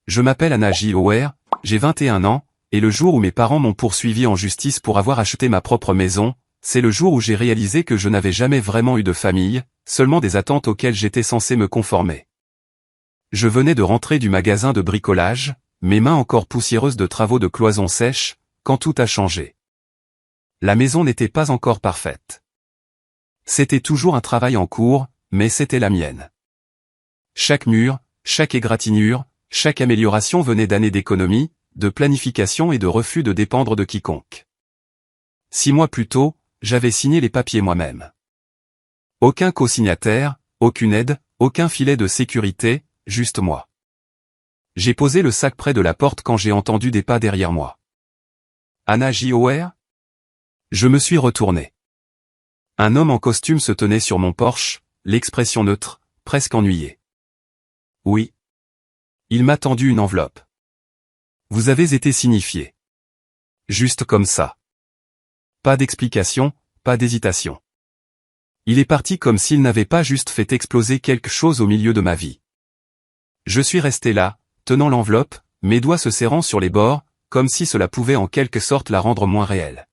Je m'appelle Anna Joer, j'ai 21 ans, et le jour où mes parents m'ont poursuivi en justice pour avoir acheté ma propre maison, c'est le jour où j'ai réalisé que je n'avais jamais vraiment eu de famille, seulement des attentes auxquelles j'étais censé me conformer. Je venais de rentrer du magasin de bricolage, mes mains encore poussiéreuses de travaux de cloison sèche, quand tout a changé. La maison n'était pas encore parfaite. C'était toujours un travail en cours, mais c'était la mienne. Chaque mur, chaque égratignure, chaque amélioration venait d'années d'économie, de planification et de refus de dépendre de quiconque. 6 mois plus tôt, j'avais signé les papiers moi-même. Aucun co-signataire, aucune aide, aucun filet de sécurité, juste moi. J'ai posé le sac près de la porte quand j'ai entendu des pas derrière moi. Anna Joer ? Je me suis retourné. Un homme en costume se tenait sur mon porche, l'expression neutre, presque ennuyée. Oui. Il m'a tendu une enveloppe. Vous avez été signifié. Juste comme ça. Pas d'explication, pas d'hésitation. Il est parti comme s'il n'avait pas juste fait exploser quelque chose au milieu de ma vie. Je suis resté là, tenant l'enveloppe, mes doigts se serrant sur les bords, comme si cela pouvait en quelque sorte la rendre moins réelle.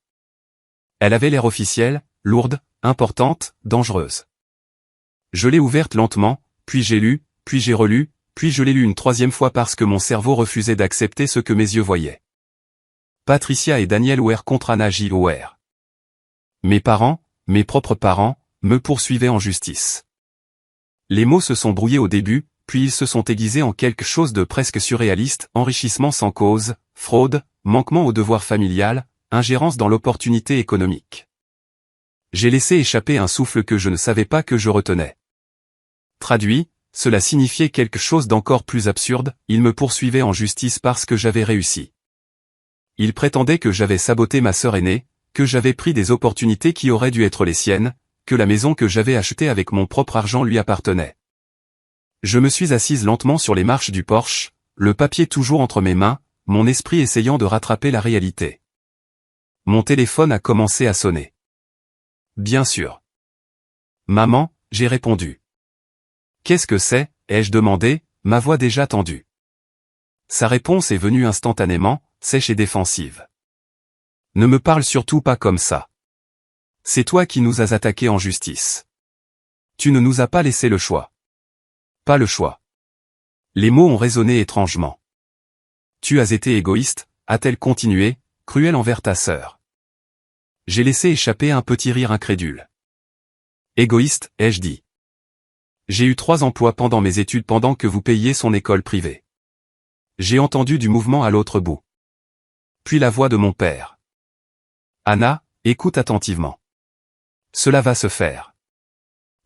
Elle avait l'air officielle, lourde, importante, dangereuse. Je l'ai ouverte lentement, puis j'ai lu, puis j'ai relu, puis je l'ai lu une 3e fois parce que mon cerveau refusait d'accepter ce que mes yeux voyaient. Patricia et Daniel Joer contre Anna Joer. Mes parents, mes propres parents, me poursuivaient en justice. Les mots se sont brouillés au début, puis ils se sont aiguisés en quelque chose de presque surréaliste, enrichissement sans cause, fraude, manquement au devoir familial, ingérence dans l'opportunité économique. J'ai laissé échapper un souffle que je ne savais pas que je retenais. Traduit, cela signifiait quelque chose d'encore plus absurde, ils me poursuivaient en justice parce que j'avais réussi. Ils prétendaient que j'avais saboté ma sœur aînée, que j'avais pris des opportunités qui auraient dû être les siennes, que la maison que j'avais achetée avec mon propre argent lui appartenait. Je me suis assise lentement sur les marches du porche, le papier toujours entre mes mains, mon esprit essayant de rattraper la réalité. Mon téléphone a commencé à sonner. Bien sûr. Maman, j'ai répondu. Qu'est-ce que c'est, ai-je demandé, ma voix déjà tendue. Sa réponse est venue instantanément, sèche et défensive. Ne me parle surtout pas comme ça. C'est toi qui nous as attaqués en justice. Tu ne nous as pas laissé le choix. Pas le choix. Les mots ont résonné étrangement. Tu as été égoïste, a-t-elle continué, cruel envers ta sœur. J'ai laissé échapper un petit rire incrédule. Égoïste, ai-je dit. J'ai eu 3 emplois pendant mes études pendant que vous payiez son école privée. J'ai entendu du mouvement à l'autre bout. Puis la voix de mon père. Anna, écoute attentivement. Cela va se faire.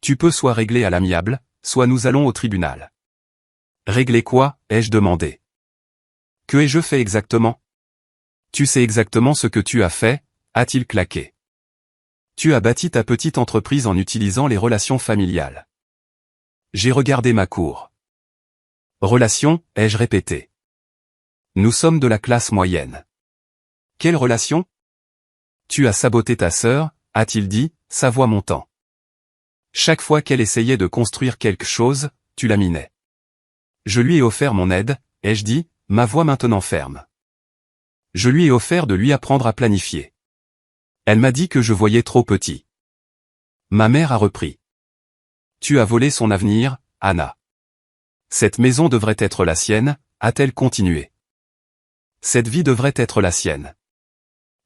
Tu peux soit régler à l'amiable, soit nous allons au tribunal. Régler quoi, ai-je demandé. Que ai-je fait exactement? Tu sais exactement ce que tu as fait, a-t-il claqué. Tu as bâti ta petite entreprise en utilisant les relations familiales. J'ai regardé ma cour. Relation, ai-je répété. Nous sommes de la classe moyenne. Quelle relation? Tu as saboté ta sœur, a-t-il dit, sa voix montant. Chaque fois qu'elle essayait de construire quelque chose, tu la minais. Je lui ai offert mon aide, ai-je dit, ma voix maintenant ferme. Je lui ai offert de lui apprendre à planifier. Elle m'a dit que je voyais trop petit. Ma mère a repris. Tu as volé son avenir, Anna. Cette maison devrait être la sienne, a-t-elle continué. Cette vie devrait être la sienne.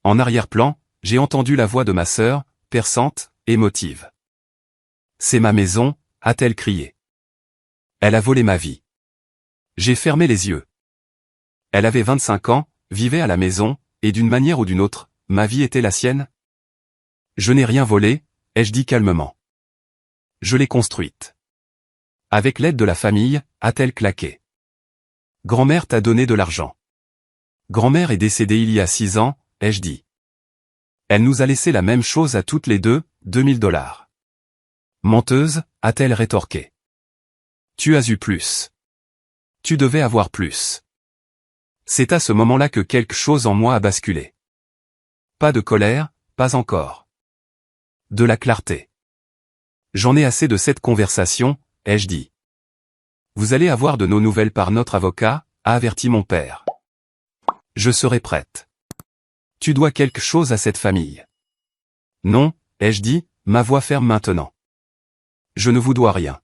En arrière-plan, j'ai entendu la voix de ma sœur, perçante, émotive. C'est ma maison, a-t-elle crié. Elle a volé ma vie. J'ai fermé les yeux. Elle avait 25 ans, vivait à la maison, et d'une manière ou d'une autre, ma vie était la sienne. Je n'ai rien volé, ai-je dit calmement. Je l'ai construite. Avec l'aide de la famille, a-t-elle claqué. Grand-mère t'a donné de l'argent. Grand-mère est décédée il y a 6 ans, ai-je dit. Elle nous a laissé la même chose à toutes les deux, $2000. Menteuse, a-t-elle rétorqué. Tu as eu plus. Tu devais avoir plus. C'est à ce moment-là que quelque chose en moi a basculé. Pas de colère, pas encore. De la clarté. J'en ai assez de cette conversation, ai-je dit. Vous allez avoir de nos nouvelles par notre avocat, a averti mon père. Je serai prête. Tu dois quelque chose à cette famille. Non, ai-je dit, ma voix ferme maintenant. Je ne vous dois rien.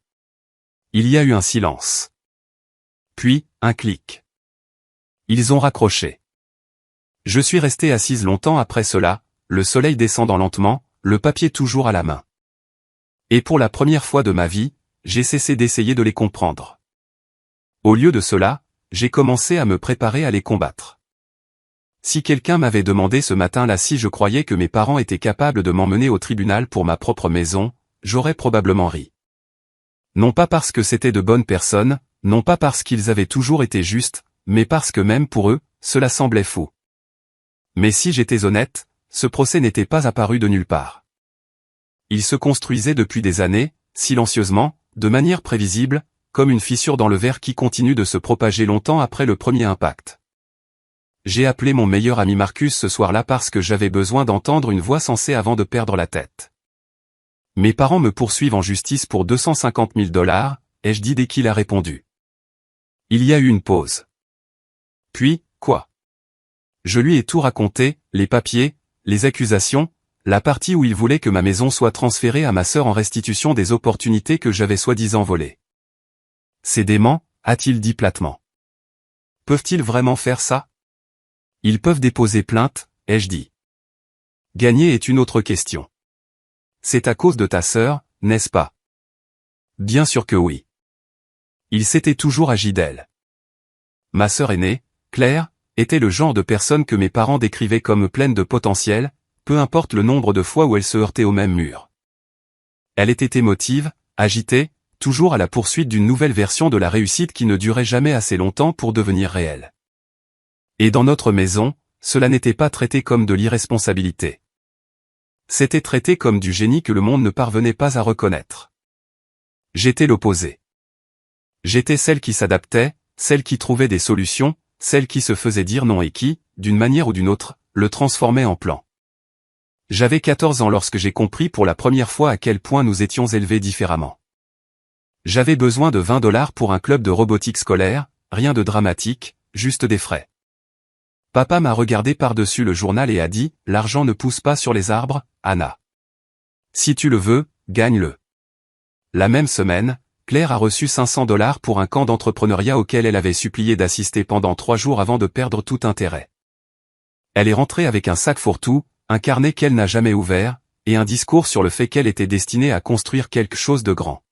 Il y a eu un silence. Puis, un clic. Ils ont raccroché. Je suis resté assise longtemps après cela, le soleil descendant lentement, le papier toujours à la main. Et pour la première fois de ma vie, j'ai cessé d'essayer de les comprendre. Au lieu de cela, j'ai commencé à me préparer à les combattre. Si quelqu'un m'avait demandé ce matin-là si je croyais que mes parents étaient capables de m'emmener au tribunal pour ma propre maison, j'aurais probablement ri. Non pas parce que c'étaient de bonnes personnes, non pas parce qu'ils avaient toujours été justes, mais parce que même pour eux, cela semblait fou. Mais si j'étais honnête, ce procès n'était pas apparu de nulle part. Il se construisait depuis des années, silencieusement, de manière prévisible, comme une fissure dans le verre qui continue de se propager longtemps après le premier impact. J'ai appelé mon meilleur ami Marcus ce soir-là parce que j'avais besoin d'entendre une voix sensée avant de perdre la tête. Mes parents me poursuivent en justice pour 250 000 $, ai-je dit dès qu'il a répondu. Il y a eu une pause. Puis, quoi? Je lui ai tout raconté, les papiers, les accusations, la partie où il voulait que ma maison soit transférée à ma sœur en restitution des opportunités que j'avais soi-disant volées. Ces déments, a-t-il dit platement. Peuvent-ils vraiment faire ça? Ils peuvent déposer plainte, ai-je dit. Gagner est une autre question. C'est à cause de ta sœur, n'est-ce pas? Bien sûr que oui. Il s'était toujours agi d'elle. Ma sœur aînée, Claire, était le genre de personne que mes parents décrivaient comme pleine de potentiel, peu importe le nombre de fois où elle se heurtait au même mur. Elle était émotive, agitée, toujours à la poursuite d'une nouvelle version de la réussite qui ne durait jamais assez longtemps pour devenir réelle. Et dans notre maison, cela n'était pas traité comme de l'irresponsabilité. C'était traité comme du génie que le monde ne parvenait pas à reconnaître. J'étais l'opposé. J'étais celle qui s'adaptait, celle qui trouvait des solutions, celle qui se faisait dire non et qui, d'une manière ou d'une autre, le transformait en plan. J'avais 14 ans lorsque j'ai compris pour la première fois à quel point nous étions élevés différemment. J'avais besoin de 20 $ pour un club de robotique scolaire, rien de dramatique, juste des frais. Papa m'a regardé par-dessus le journal et a dit, « L'argent ne pousse pas sur les arbres, Anna. Si tu le veux, gagne-le. » La même semaine, Claire a reçu 500 $ pour un camp d'entrepreneuriat auquel elle avait supplié d'assister pendant 3 jours avant de perdre tout intérêt. Elle est rentrée avec un sac fourre-tout, un carnet qu'elle n'a jamais ouvert, et un discours sur le fait qu'elle était destinée à construire quelque chose de grand.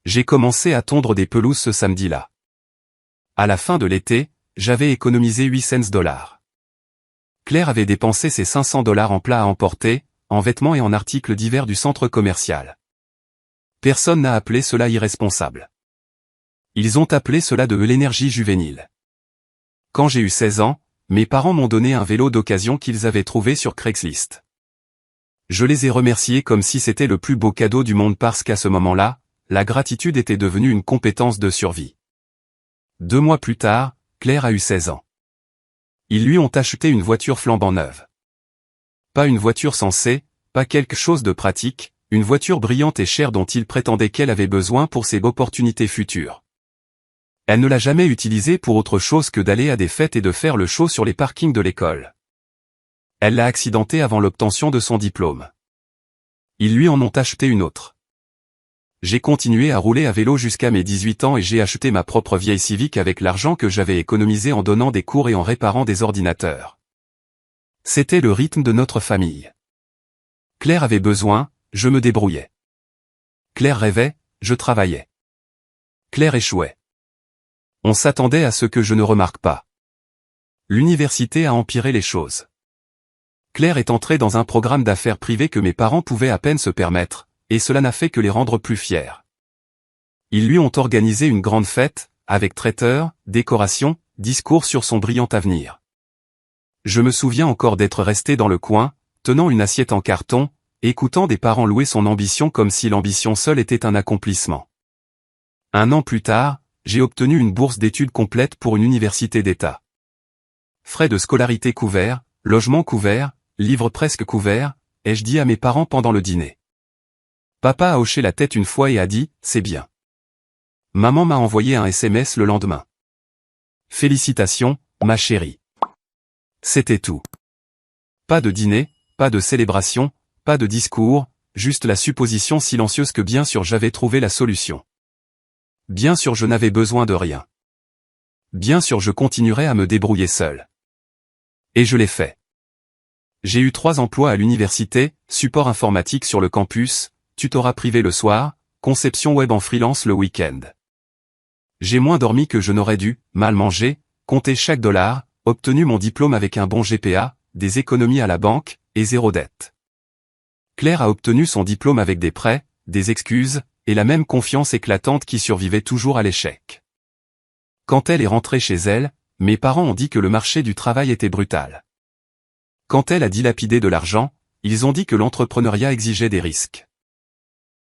J'ai commencé à tondre des pelouses ce samedi-là. À la fin de l'été, j'avais économisé 800 $. Claire avait dépensé ses 500 $ en plats à emporter, en vêtements et en articles divers du centre commercial. Personne n'a appelé cela irresponsable. Ils ont appelé cela de l'énergie juvénile. Quand j'ai eu 16 ans, mes parents m'ont donné un vélo d'occasion qu'ils avaient trouvé sur Craigslist. Je les ai remerciés comme si c'était le plus beau cadeau du monde parce qu'à ce moment-là, la gratitude était devenue une compétence de survie. 2 mois plus tard, Claire a eu 16 ans. Ils lui ont acheté une voiture flambant neuve. Pas une voiture sensée, pas quelque chose de pratique, une voiture brillante et chère dont il prétendait qu'elle avait besoin pour ses opportunités futures. Elle ne l'a jamais utilisée pour autre chose que d'aller à des fêtes et de faire le show sur les parkings de l'école. Elle l'a accidentée avant l'obtention de son diplôme. Ils lui en ont acheté une autre. J'ai continué à rouler à vélo jusqu'à mes 18 ans et j'ai acheté ma propre vieille Civic avec l'argent que j'avais économisé en donnant des cours et en réparant des ordinateurs. C'était le rythme de notre famille. Claire avait besoin, je me débrouillais. Claire rêvait, je travaillais. Claire échouait. On s'attendait à ce que je ne remarque pas. L'université a empiré les choses. Claire est entrée dans un programme d'affaires privées que mes parents pouvaient à peine se permettre, et cela n'a fait que les rendre plus fiers. Ils lui ont organisé une grande fête, avec traiteur, décoration, discours sur son brillant avenir. Je me souviens encore d'être resté dans le coin, tenant une assiette en carton, écoutant des parents louer son ambition comme si l'ambition seule était un accomplissement. 1 an plus tard, j'ai obtenu une bourse d'études complète pour une université d'État. Frais de scolarité couverts, logement couvert, livres presque couverts, ai-je dit à mes parents pendant le dîner. Papa a hoché la tête une fois et a dit, c'est bien. Maman m'a envoyé un SMS le lendemain. Félicitations, ma chérie. C'était tout. Pas de dîner, pas de célébration, pas de discours, juste la supposition silencieuse que bien sûr j'avais trouvé la solution. Bien sûr je n'avais besoin de rien. Bien sûr je continuerai à me débrouiller seul. Et je l'ai fait. J'ai eu 3 emplois à l'université, support informatique sur le campus, tutorat privé le soir, conception web en freelance le week-end. J'ai moins dormi que je n'aurais dû, mal mangé, compté chaque dollar, obtenu mon diplôme avec un bon GPA, des économies à la banque, et 0 dette. Claire a obtenu son diplôme avec des prêts, des excuses, et la même confiance éclatante qui survivait toujours à l'échec. Quand elle est rentrée chez elle, mes parents ont dit que le marché du travail était brutal. Quand elle a dilapidé de l'argent, ils ont dit que l'entrepreneuriat exigeait des risques.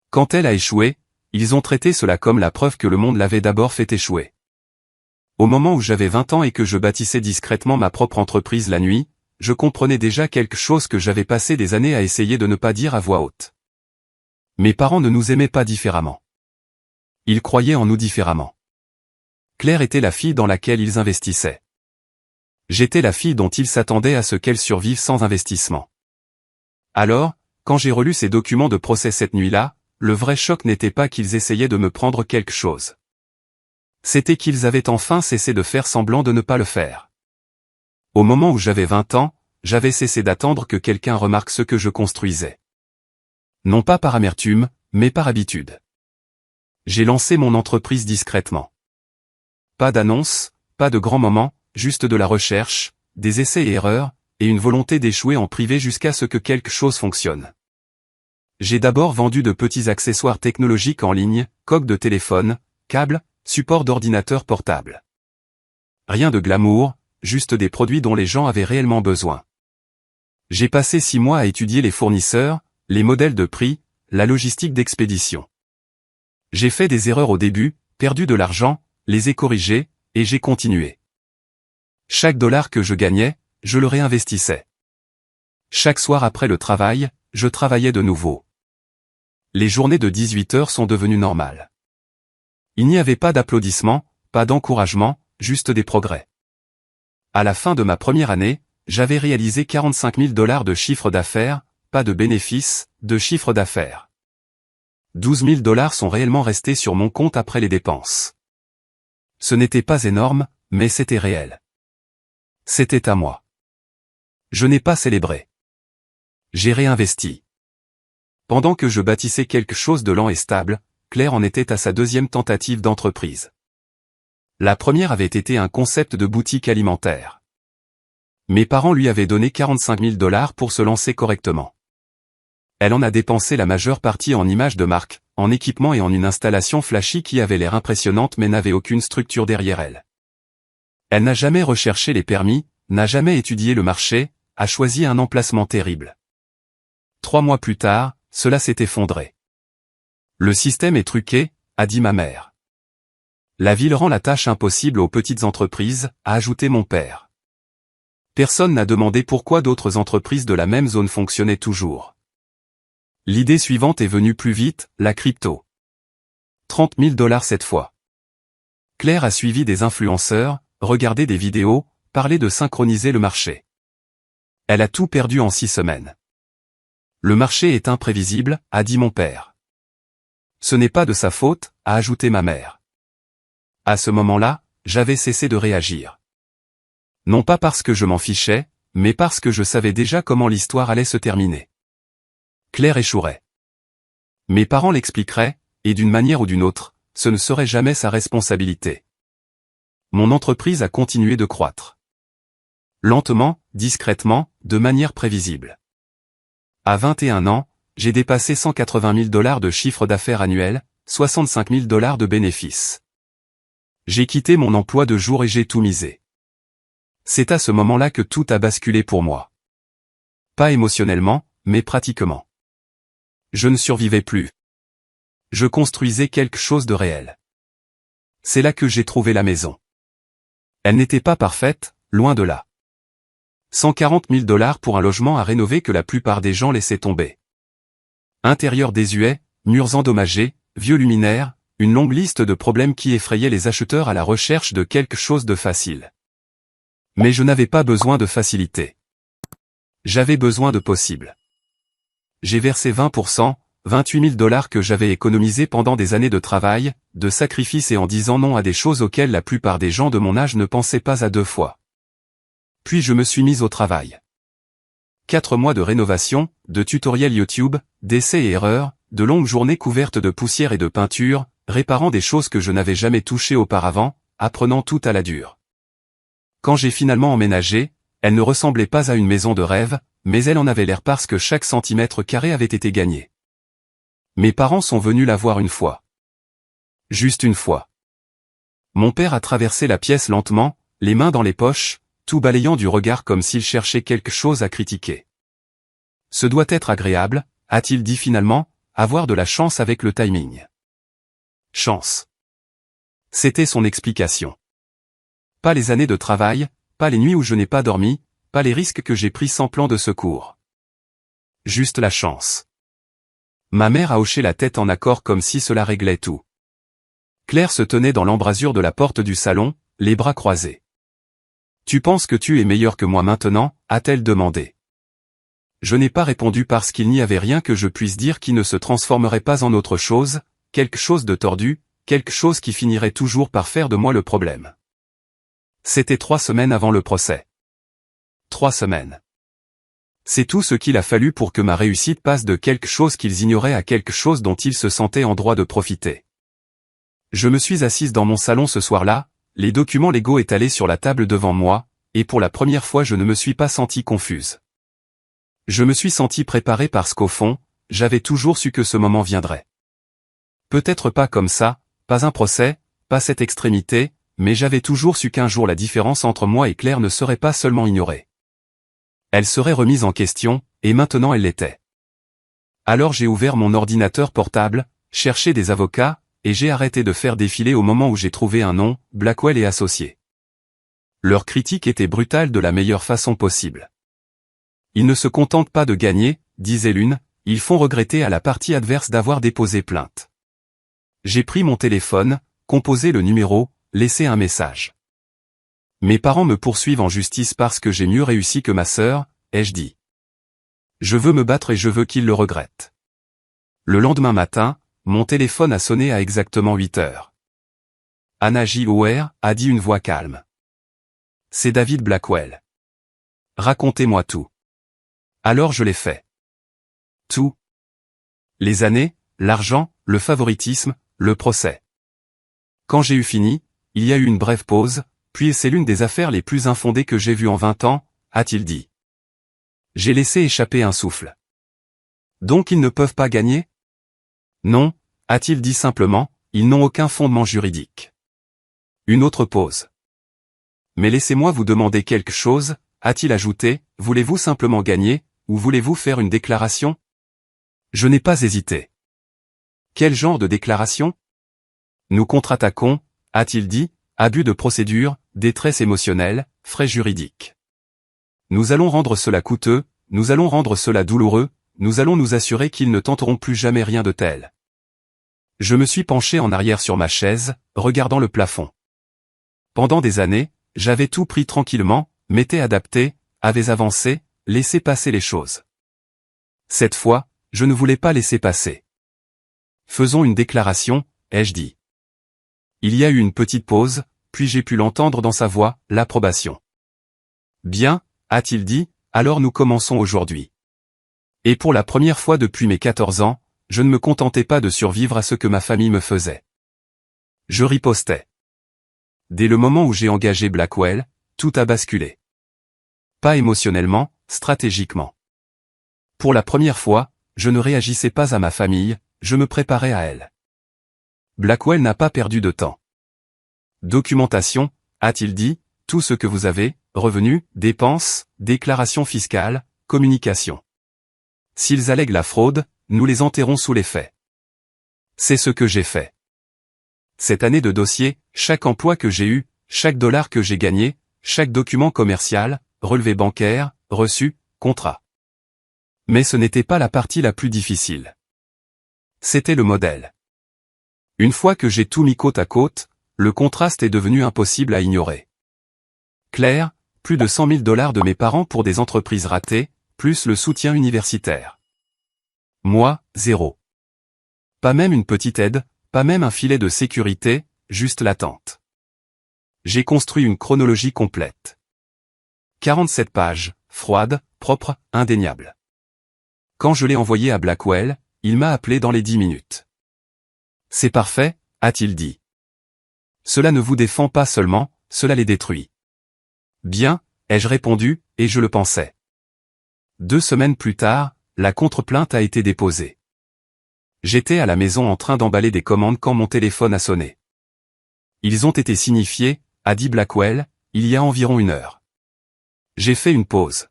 Quand elle a échoué, ils ont traité cela comme la preuve que le monde l'avait d'abord fait échouer. Au moment où j'avais 20 ans et que je bâtissais discrètement ma propre entreprise la nuit, je comprenais déjà quelque chose que j'avais passé des années à essayer de ne pas dire à voix haute. Mes parents ne nous aimaient pas différemment. Ils croyaient en nous différemment. Claire était la fille dans laquelle ils investissaient. J'étais la fille dont ils s'attendaient à ce qu'elle survive sans investissement. Alors, quand j'ai relu ces documents de procès cette nuit-là, le vrai choc n'était pas qu'ils essayaient de me prendre quelque chose. C'était qu'ils avaient enfin cessé de faire semblant de ne pas le faire. Au moment où j'avais 20 ans, j'avais cessé d'attendre que quelqu'un remarque ce que je construisais. Non pas par amertume, mais par habitude. J'ai lancé mon entreprise discrètement. Pas d'annonce, pas de grands moments, juste de la recherche, des essais et erreurs, et une volonté d'échouer en privé jusqu'à ce que quelque chose fonctionne. J'ai d'abord vendu de petits accessoires technologiques en ligne, coques de téléphone, câbles, supports d'ordinateur portable. Rien de glamour, juste des produits dont les gens avaient réellement besoin. J'ai passé 6 mois à étudier les fournisseurs, les modèles de prix, la logistique d'expédition. J'ai fait des erreurs au début, perdu de l'argent, les ai corrigées, et j'ai continué. Chaque dollar que je gagnais, je le réinvestissais. Chaque soir après le travail, je travaillais de nouveau. Les journées de 18 heures sont devenues normales. Il n'y avait pas d'applaudissements, pas d'encouragement, juste des progrès. À la fin de ma première année, j'avais réalisé 45 000 $ de chiffre d'affaires, pas de bénéfices, de chiffre d'affaires. 12 000 $ sont réellement restés sur mon compte après les dépenses. Ce n'était pas énorme, mais c'était réel. C'était à moi. Je n'ai pas célébré. J'ai réinvesti. Pendant que je bâtissais quelque chose de lent et stable, Claire en était à sa 2e tentative d'entreprise. La première avait été un concept de boutique alimentaire. Mes parents lui avaient donné 45 000 $ pour se lancer correctement. Elle en a dépensé la majeure partie en images de marque, en équipement et en une installation flashy qui avait l'air impressionnante mais n'avait aucune structure derrière elle. Elle n'a jamais recherché les permis, n'a jamais étudié le marché, a choisi un emplacement terrible. 3 mois plus tard, cela s'est effondré. Le système est truqué, a dit ma mère. La ville rend la tâche impossible aux petites entreprises, a ajouté mon père. Personne n'a demandé pourquoi d'autres entreprises de la même zone fonctionnaient toujours. L'idée suivante est venue plus vite, la crypto. 30 000 $ cette fois. Claire a suivi des influenceurs, regardé des vidéos, parlé de synchroniser le marché. Elle a tout perdu en 6 semaines. Le marché est imprévisible, a dit mon père. Ce n'est pas de sa faute, a ajouté ma mère. À ce moment-là, j'avais cessé de réagir. Non pas parce que je m'en fichais, mais parce que je savais déjà comment l'histoire allait se terminer. Claire échouerait. Mes parents l'expliqueraient, et d'une manière ou d'une autre, ce ne serait jamais sa responsabilité. Mon entreprise a continué de croître. Lentement, discrètement, de manière prévisible. À 21 ans, j'ai dépassé 180 000 $ de chiffre d'affaires annuel, 65 000 $ de bénéfices. J'ai quitté mon emploi de jour et j'ai tout misé. C'est à ce moment-là que tout a basculé pour moi. Pas émotionnellement, mais pratiquement. Je ne survivais plus. Je construisais quelque chose de réel. C'est là que j'ai trouvé la maison. Elle n'était pas parfaite, loin de là. 140 000 $ pour un logement à rénover que la plupart des gens laissaient tomber. Intérieur désuet, murs endommagés, vieux luminaires, une longue liste de problèmes qui effrayaient les acheteurs à la recherche de quelque chose de facile. Mais je n'avais pas besoin de facilité. J'avais besoin de possible. J'ai versé 20%, 28 000 $ que j'avais économisés pendant des années de travail, de sacrifices et en disant non à des choses auxquelles la plupart des gens de mon âge ne pensaient pas à deux fois. Puis je me suis mis au travail. 4 mois de rénovation, de tutoriels YouTube, d'essais et erreurs, de longues journées couvertes de poussière et de peinture, réparant des choses que je n'avais jamais touchées auparavant, apprenant tout à la dure. Quand j'ai finalement emménagé, elle ne ressemblait pas à une maison de rêve, mais elle en avait l'air parce que chaque centimètre carré avait été gagné. Mes parents sont venus la voir une fois. Juste une fois. Mon père a traversé la pièce lentement, les mains dans les poches, tout balayant du regard comme s'il cherchait quelque chose à critiquer. Ce doit être agréable, a-t-il dit finalement, avoir de la chance avec le timing. Chance. C'était son explication. Pas les années de travail, pas les nuits où je n'ai pas dormi, pas les risques que j'ai pris sans plan de secours. Juste la chance. Ma mère a hoché la tête en accord comme si cela réglait tout. Claire se tenait dans l'embrasure de la porte du salon, les bras croisés. « Tu penses que tu es meilleur que moi maintenant ?» a-t-elle demandé. Je n'ai pas répondu parce qu'il n'y avait rien que je puisse dire qui ne se transformerait pas en autre chose, quelque chose de tordu, quelque chose qui finirait toujours par faire de moi le problème. C'était 3 semaines avant le procès. 3 semaines. C'est tout ce qu'il a fallu pour que ma réussite passe de quelque chose qu'ils ignoraient à quelque chose dont ils se sentaient en droit de profiter. Je me suis assise dans mon salon ce soir-là, les documents légaux étalés sur la table devant moi, et pour la première fois je ne me suis pas sentie confuse. Je me suis sentie préparée parce qu'au fond, j'avais toujours su que ce moment viendrait. Peut-être pas comme ça, pas un procès, pas cette extrémité, mais j'avais toujours su qu'un jour la différence entre moi et Claire ne serait pas seulement ignorée. Elle serait remise en question, et maintenant elle l'était. Alors j'ai ouvert mon ordinateur portable, cherché des avocats, et j'ai arrêté de faire défiler au moment où j'ai trouvé un nom, Blackwell et Associés. Leur critique était brutale de la meilleure façon possible. Ils ne se contentent pas de gagner, disait l'une, ils font regretter à la partie adverse d'avoir déposé plainte. J'ai pris mon téléphone, composé le numéro, laissé un message. Mes parents me poursuivent en justice parce que j'ai mieux réussi que ma sœur, ai-je dit. Je veux me battre et je veux qu'ils le regrettent. Le lendemain matin, mon téléphone a sonné à exactement 8 heures. Anna J. Hauer, a dit une voix calme. C'est David Blackwell. Racontez-moi tout. Alors je l'ai fait. Tout. Les années, l'argent, le favoritisme, le procès. Quand j'ai eu fini, il y a eu une brève pause, puis c'est l'une des affaires les plus infondées que j'ai vues en 20 ans, a-t-il dit. J'ai laissé échapper un souffle. Donc ils ne peuvent pas gagner ? Non, a-t-il dit simplement, ils n'ont aucun fondement juridique. Une autre pause. Mais laissez-moi vous demander quelque chose, a-t-il ajouté, voulez-vous simplement gagner, ou voulez-vous faire une déclaration ? Je n'ai pas hésité. Quel genre de déclaration ? Nous contre-attaquons, a-t-il dit, abus de procédure, détresse émotionnelle, frais juridiques. Nous allons rendre cela coûteux, nous allons rendre cela douloureux, nous allons nous assurer qu'ils ne tenteront plus jamais rien de tel. Je me suis penché en arrière sur ma chaise, regardant le plafond. Pendant des années, j'avais tout pris tranquillement, m'étais adapté, avais avancé, laissé passer les choses. Cette fois, je ne voulais pas laisser passer. Faisons une déclaration, ai-je dit. Il y a eu une petite pause, puis j'ai pu l'entendre dans sa voix, l'approbation. Bien, a-t-il dit, alors nous commençons aujourd'hui. Et pour la première fois depuis mes 14 ans, je ne me contentais pas de survivre à ce que ma famille me faisait. Je ripostais. Dès le moment où j'ai engagé Blackwell, tout a basculé. Pas émotionnellement, stratégiquement. Pour la première fois, je ne réagissais pas à ma famille, je me préparais à elle. Blackwell n'a pas perdu de temps. Documentation, a-t-il dit, tout ce que vous avez, revenus, dépenses, déclarations fiscales, communication. S'ils allèguent la fraude, nous les enterrons sous les faits. C'est ce que j'ai fait. Cette année de dossier, chaque emploi que j'ai eu, chaque dollar que j'ai gagné, chaque document commercial, relevé bancaire, reçu, contrat. Mais ce n'était pas la partie la plus difficile. C'était le modèle. Une fois que j'ai tout mis côte à côte, le contraste est devenu impossible à ignorer. Claire, plus de 100 000 $ de mes parents pour des entreprises ratées, plus le soutien universitaire. Moi, zéro. Pas même une petite aide, pas même un filet de sécurité, juste l'attente. J'ai construit une chronologie complète. 47 pages, froide, propre, indéniable. Quand je l'ai envoyé à Blackwell, il m'a appelé dans les 10 minutes. C'est parfait, a-t-il dit. Cela ne vous défend pas seulement, cela les détruit. Bien, ai-je répondu, et je le pensais. 2 semaines plus tard, la contre-plainte a été déposée. J'étais à la maison en train d'emballer des commandes quand mon téléphone a sonné. Ils ont été signifiés, a dit Blackwell, il y a environ 1 heure. J'ai fait une pause.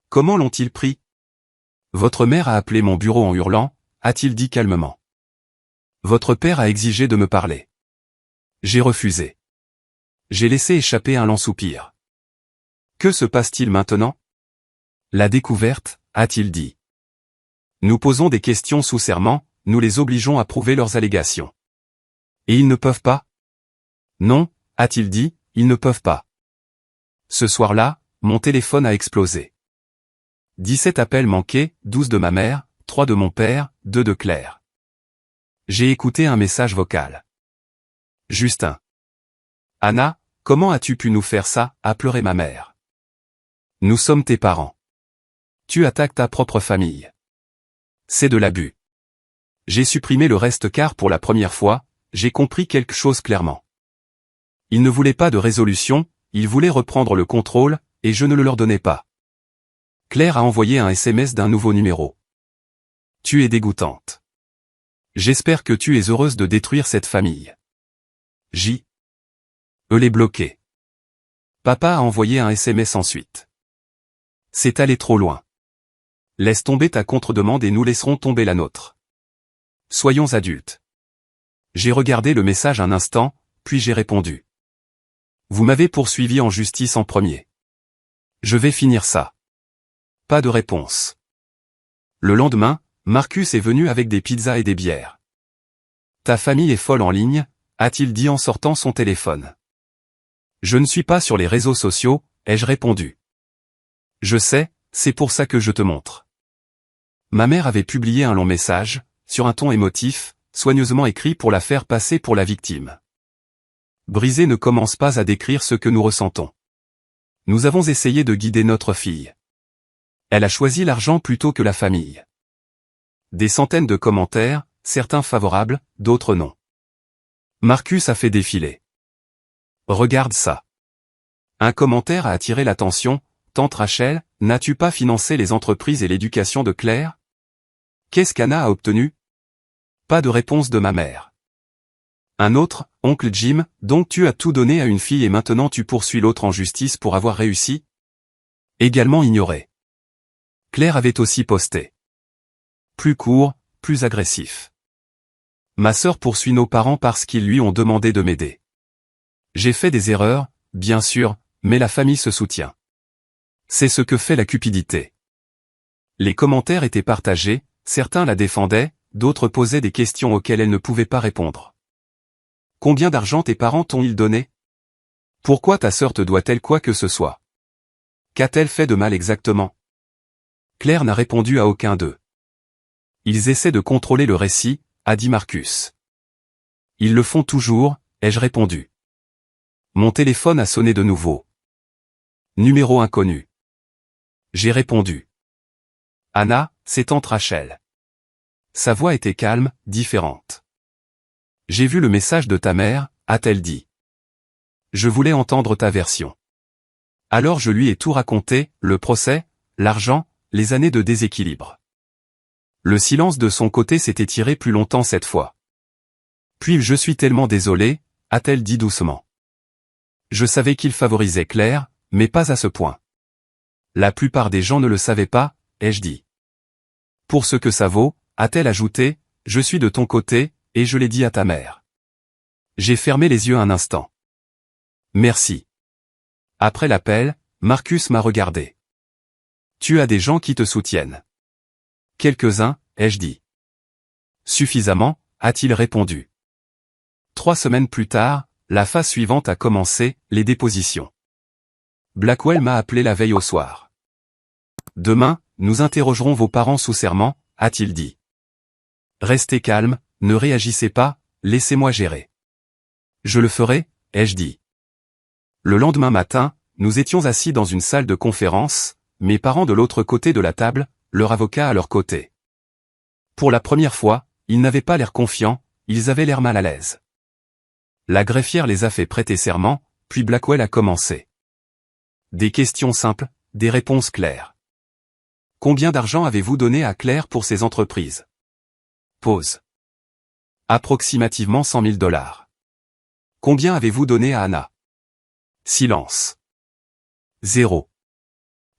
Comment l'ont-ils pris? Votre mère a appelé mon bureau en hurlant, a-t-il dit calmement. Votre père a exigé de me parler. J'ai refusé. J'ai laissé échapper un lent soupir. Que se passe-t-il maintenant? La découverte, a-t-il dit. Nous posons des questions sous serment, nous les obligeons à prouver leurs allégations. Et ils ne peuvent pas? Non, a-t-il dit, ils ne peuvent pas. Ce soir-là, mon téléphone a explosé. 17 appels manqués, 12 de ma mère, 3 de mon père, 2 de Claire. J'ai écouté un message vocal. Justin. Anna, comment as-tu pu nous faire ça, a pleuré ma mère. Nous sommes tes parents. Tu attaques ta propre famille. C'est de l'abus. J'ai supprimé le reste car pour la première fois, j'ai compris quelque chose clairement. Ils ne voulaient pas de résolution, ils voulaient reprendre le contrôle, et je ne le leur donnais pas. Claire a envoyé un SMS d'un nouveau numéro. Tu es dégoûtante. J'espère que tu es heureuse de détruire cette famille. J. l'ai bloqué. Papa a envoyé un SMS ensuite. C'est allé trop loin. Laisse tomber ta contre-demande et nous laisserons tomber la nôtre. Soyons adultes. J'ai regardé le message un instant, puis j'ai répondu. Vous m'avez poursuivi en justice en premier. Je vais finir ça. Pas de réponse. Le lendemain, Marcus est venu avec des pizzas et des bières. Ta famille est folle en ligne, a-t-il dit en sortant son téléphone. Je ne suis pas sur les réseaux sociaux, ai-je répondu. Je sais, c'est pour ça que je te montre. Ma mère avait publié un long message, sur un ton émotif, soigneusement écrit pour la faire passer pour la victime. Brisé ne commence pas à décrire ce que nous ressentons. Nous avons essayé de guider notre fille. Elle a choisi l'argent plutôt que la famille. Des centaines de commentaires, certains favorables, d'autres non. Marcus a fait défiler. Regarde ça. Un commentaire a attiré l'attention. Tante Rachel, n'as-tu pas financé les entreprises et l'éducation de Claire? Qu'est-ce qu'Anna a obtenu? Pas de réponse de ma mère. Un autre, oncle Jim, donc tu as tout donné à une fille et maintenant tu poursuis l'autre en justice pour avoir réussi? Également ignoré. Claire avait aussi posté. Plus court, plus agressif. Ma sœur poursuit nos parents parce qu'ils lui ont demandé de m'aider. J'ai fait des erreurs, bien sûr, mais la famille se soutient. C'est ce que fait la cupidité. Les commentaires étaient partagés, certains la défendaient, d'autres posaient des questions auxquelles elle ne pouvait pas répondre. Combien d'argent tes parents t'ont-ils donné? Pourquoi ta sœur te doit-elle quoi que ce soit? Qu'a-t-elle fait de mal exactement? Claire n'a répondu à aucun d'eux. Ils essaient de contrôler le récit, a dit Marcus. Ils le font toujours, ai-je répondu. Mon téléphone a sonné de nouveau. Numéro inconnu. J'ai répondu. Anna, c'est tante Rachel. Sa voix était calme, différente. J'ai vu le message de ta mère, a-t-elle dit. Je voulais entendre ta version. Alors je lui ai tout raconté, le procès, l'argent, les années de déséquilibre. Le silence de son côté s'est étiré plus longtemps cette fois. Puis je suis tellement désolé, a-t-elle dit doucement. Je savais qu'il favorisait Claire, mais pas à ce point. La plupart des gens ne le savaient pas, ai-je dit. Pour ce que ça vaut, a-t-elle ajouté, je suis de ton côté, et je l'ai dit à ta mère. J'ai fermé les yeux un instant. Merci. Après l'appel, Marcus m'a regardé. Tu as des gens qui te soutiennent. Quelques-uns, ai-je dit. Suffisamment, a-t-il répondu. 3 semaines plus tard, la phase suivante a commencé, les dépositions. Blackwell m'a appelé la veille au soir. Demain, nous interrogerons vos parents sous serment, a-t-il dit. Restez calme, ne réagissez pas, laissez-moi gérer. Je le ferai, ai-je dit. Le lendemain matin, nous étions assis dans une salle de conférence, mes parents de l'autre côté de la table, leur avocat à leur côté. Pour la première fois, ils n'avaient pas l'air confiants, ils avaient l'air mal à l'aise. La greffière les a fait prêter serment, puis Blackwell a commencé. Des questions simples, des réponses claires. Combien d'argent avez-vous donné à Claire pour ses entreprises? Pause. Approximativement 100 000 $. Combien avez-vous donné à Anna? Silence. 0.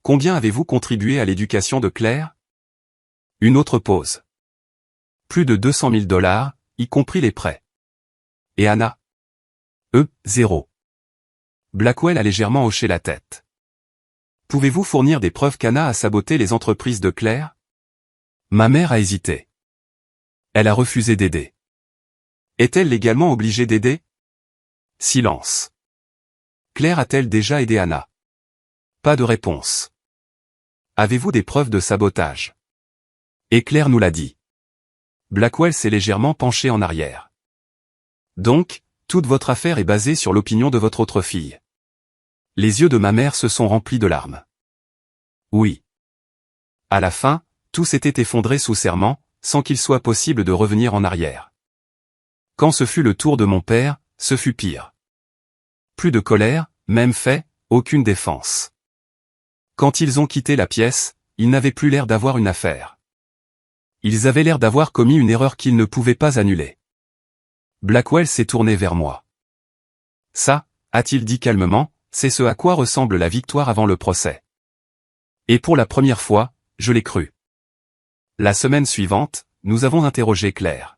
Combien avez-vous contribué à l'éducation de Claire? Une autre pause. Plus de 200 000 $, y compris les prêts. Et Anna? 0. Blackwell a légèrement hoché la tête. Pouvez-vous fournir des preuves qu'Anna a saboté les entreprises de Claire? Ma mère a hésité. Elle a refusé d'aider. Est-elle légalement obligée d'aider? Silence. Claire a-t-elle déjà aidé Anna? Pas de réponse. Avez-vous des preuves de sabotage? Et Claire nous l'a dit. Blackwell s'est légèrement penché en arrière. Donc, toute votre affaire est basée sur l'opinion de votre autre fille. Les yeux de ma mère se sont remplis de larmes. Oui. À la fin, tout s'était effondré sous serment, sans qu'il soit possible de revenir en arrière. Quand ce fut le tour de mon père, ce fut pire. Plus de colère, même fait, aucune défense. Quand ils ont quitté la pièce, ils n'avaient plus l'air d'avoir une affaire. Ils avaient l'air d'avoir commis une erreur qu'ils ne pouvaient pas annuler. Blackwell s'est tourné vers moi. Ça, a-t-il dit calmement, c'est ce à quoi ressemble la victoire avant le procès. Et pour la première fois, je l'ai cru. La semaine suivante, nous avons interrogé Claire.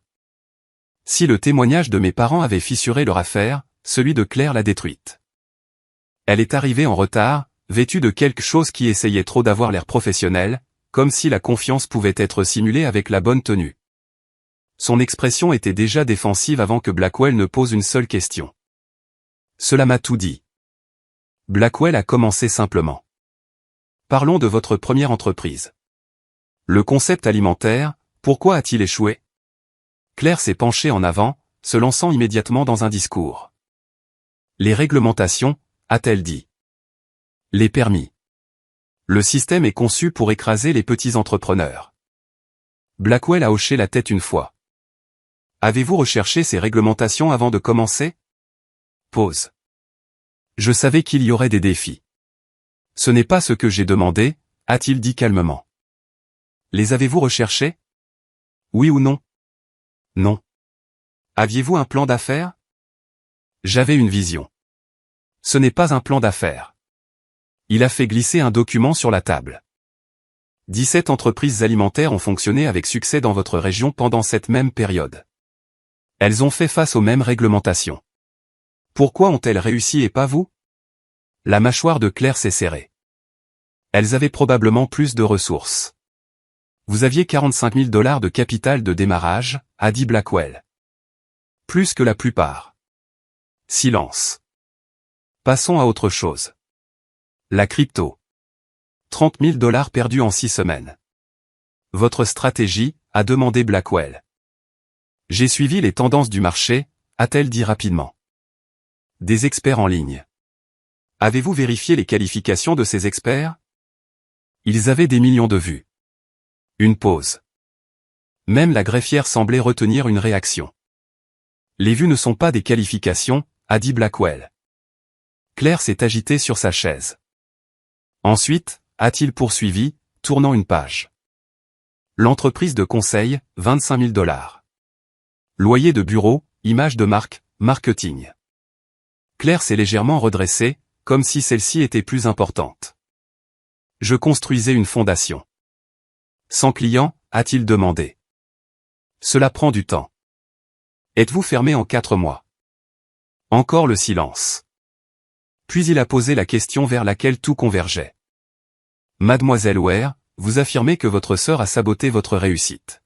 Si le témoignage de mes parents avait fissuré leur affaire, celui de Claire l'a détruite. Elle est arrivée en retard, vêtue de quelque chose qui essayait trop d'avoir l'air professionnel, comme si la confiance pouvait être simulée avec la bonne tenue. Son expression était déjà défensive avant que Blackwell ne pose une seule question. Cela m'a tout dit. Blackwell a commencé simplement. Parlons de votre première entreprise. Le concept alimentaire, pourquoi a-t-il échoué? Claire s'est penchée en avant, se lançant immédiatement dans un discours. Les réglementations, a-t-elle dit. Les permis. Le système est conçu pour écraser les petits entrepreneurs. Blackwell a hoché la tête une fois. Avez-vous recherché ces réglementations avant de commencer? Pause. Je savais qu'il y aurait des défis. Ce n'est pas ce que j'ai demandé, a-t-il dit calmement. Les avez-vous recherchés? Oui ou non? Non. Aviez-vous un plan d'affaires? J'avais une vision. Ce n'est pas un plan d'affaires. Il a fait glisser un document sur la table. 17 entreprises alimentaires ont fonctionné avec succès dans votre région pendant cette même période. Elles ont fait face aux mêmes réglementations. Pourquoi ont-elles réussi et pas vous? La mâchoire de Claire s'est serrée. Elles avaient probablement plus de ressources. Vous aviez 45 000 $ de capital de démarrage, a dit Blackwell. Plus que la plupart. Silence. Passons à autre chose. La crypto. 30 000 $ perdus en 6 semaines. Votre stratégie, a demandé Blackwell. J'ai suivi les tendances du marché, a-t-elle dit rapidement. Des experts en ligne. Avez-vous vérifié les qualifications de ces experts? Ils avaient des millions de vues. Une pause. Même la greffière semblait retenir une réaction. Les vues ne sont pas des qualifications, a dit Blackwell. Claire s'est agitée sur sa chaise. Ensuite, a-t-il poursuivi, tournant une page. L'entreprise de conseil, 25 000 $. Loyer de bureau, image de marque, marketing. Claire s'est légèrement redressée, comme si celle-ci était plus importante. Je construisais une fondation. Sans client, a-t-il demandé. Cela prend du temps. Êtes-vous fermé en 4 mois? Encore le silence. Puis il a posé la question vers laquelle tout convergeait. Mademoiselle Ware, vous affirmez que votre sœur a saboté votre réussite.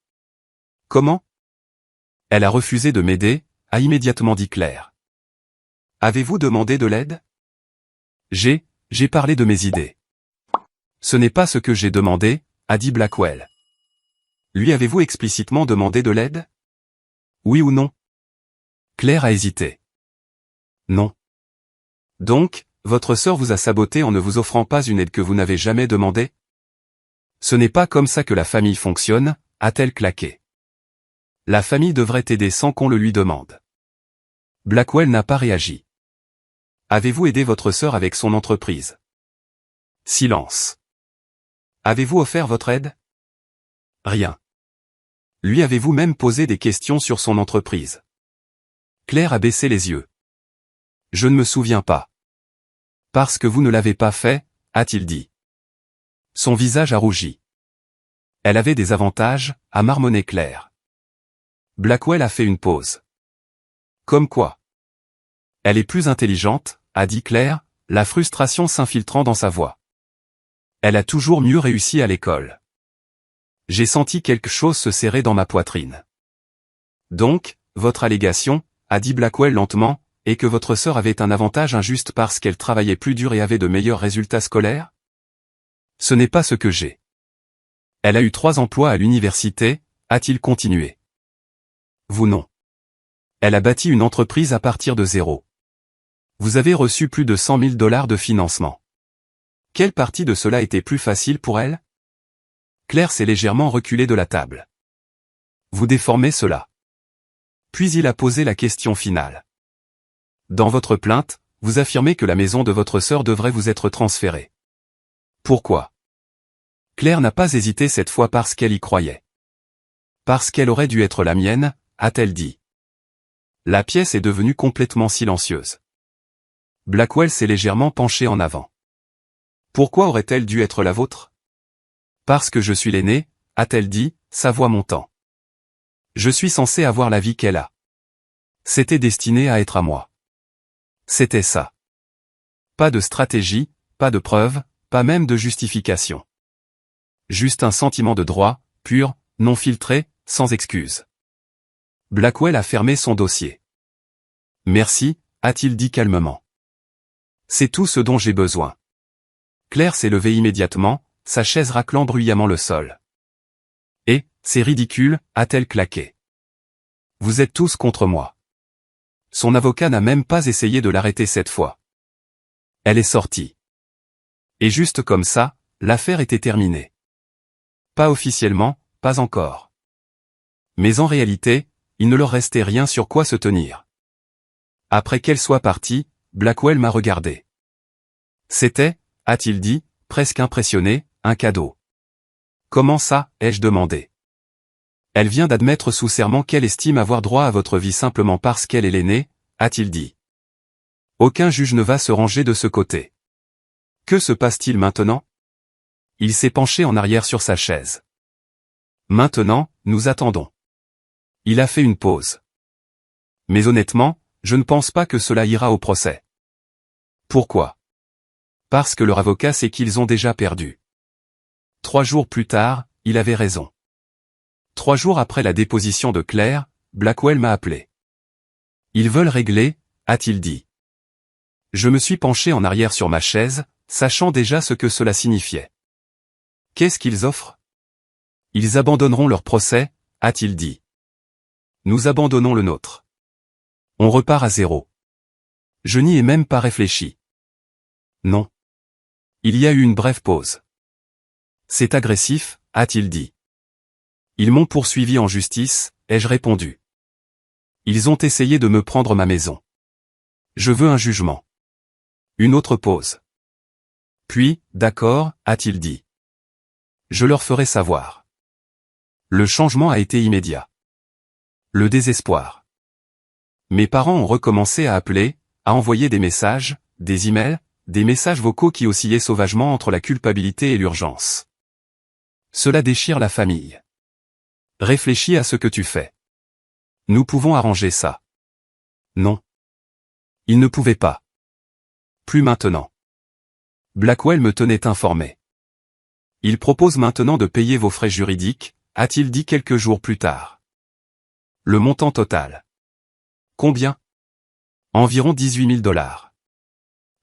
Comment? Elle a refusé de m'aider, a immédiatement dit Claire. Avez-vous demandé de l'aide? J'ai parlé de mes idées. Ce n'est pas ce que j'ai demandé, a dit Blackwell. Lui avez-vous explicitement demandé de l'aide? Oui ou non? Claire a hésité. Non. Donc, votre sœur vous a saboté en ne vous offrant pas une aide que vous n'avez jamais demandée? Ce n'est pas comme ça que la famille fonctionne, a-t-elle claqué. La famille devrait aider sans qu'on le lui demande. Blackwell n'a pas réagi. Avez-vous aidé votre sœur avec son entreprise? Silence. Avez-vous offert votre aide? Rien. Lui avez-vous même posé des questions sur son entreprise? Claire a baissé les yeux. Je ne me souviens pas. Parce que vous ne l'avez pas fait, a-t-il dit. Son visage a rougi. Elle avait des avantages, a marmonné Claire. Blackwell a fait une pause. Comme quoi? Elle est plus intelligente, a dit Claire, la frustration s'infiltrant dans sa voix. Elle a toujours mieux réussi à l'école. J'ai senti quelque chose se serrer dans ma poitrine. Donc, votre allégation, a dit Blackwell lentement, est que votre sœur avait un avantage injuste parce qu'elle travaillait plus dur et avait de meilleurs résultats scolaires? Ce n'est pas ce que j'ai. Elle a eu 3 emplois à l'université, a-t-il continué. Vous non. Elle a bâti une entreprise à partir de zéro. Vous avez reçu plus de $100 000 de financement. Quelle partie de cela était plus facile pour elle? Claire s'est légèrement reculée de la table. Vous déformez cela. Puis il a posé la question finale. Dans votre plainte, vous affirmez que la maison de votre sœur devrait vous être transférée. Pourquoi? Claire n'a pas hésité cette fois parce qu'elle y croyait. Parce qu'elle aurait dû être la mienne, a-t-elle dit. La pièce est devenue complètement silencieuse. Blackwell s'est légèrement penché en avant. Pourquoi aurait-elle dû être la vôtre? Parce que je suis l'aîné, a-t-elle dit, sa voix montant. Je suis censé avoir la vie qu'elle a. C'était destiné à être à moi. C'était ça. Pas de stratégie, pas de preuve, pas même de justification. Juste un sentiment de droit, pur, non filtré, sans excuse. Blackwell a fermé son dossier. Merci, a-t-il dit calmement. C'est tout ce dont j'ai besoin. Claire s'est levée immédiatement, sa chaise raclant bruyamment le sol. Et, c'est ridicule, a-t-elle claqué. Vous êtes tous contre moi. Son avocat n'a même pas essayé de l'arrêter cette fois. Elle est sortie. Et juste comme ça, l'affaire était terminée. Pas officiellement, pas encore. Mais en réalité, il ne leur restait rien sur quoi se tenir. Après qu'elle soit partie, Blackwell m'a regardé. C'était, a-t-il dit, presque impressionné, un cadeau. Comment ça, ai-je demandé. Elle vient d'admettre sous serment qu'elle estime avoir droit à votre vie simplement parce qu'elle est l'aînée, a-t-il dit. Aucun juge ne va se ranger de ce côté. Que se passe-t-il maintenant? Il s'est penché en arrière sur sa chaise. Maintenant, nous attendons. Il a fait une pause. Mais honnêtement, je ne pense pas que cela ira au procès. Pourquoi? Parce que leur avocat sait qu'ils ont déjà perdu. 3 jours plus tard, il avait raison. 3 jours après la déposition de Claire, Blackwell m'a appelé. Ils veulent régler, a-t-il dit. Je me suis penché en arrière sur ma chaise, sachant déjà ce que cela signifiait. Qu'est-ce qu'ils offrent? Ils abandonneront leur procès, a-t-il dit. Nous abandonnons le nôtre. On repart à zéro. Je n'y ai même pas réfléchi. Non. Il y a eu une brève pause. C'est agressif, a-t-il dit. Ils m'ont poursuivi en justice, ai-je répondu. Ils ont essayé de me prendre ma maison. Je veux un jugement. Une autre pause. Puis, d'accord, a-t-il dit. Je leur ferai savoir. Le changement a été immédiat. Le désespoir. Mes parents ont recommencé à appeler, à envoyer des messages, des emails, des messages vocaux qui oscillaient sauvagement entre la culpabilité et l'urgence. Cela déchire la famille. Réfléchis à ce que tu fais. Nous pouvons arranger ça. Non. Il ne pouvait pas. Plus maintenant. Blackwell me tenait informé. Il propose maintenant de payer vos frais juridiques, a-t-il dit quelques jours plus tard. Le montant total. Combien? Environ 18 000 $.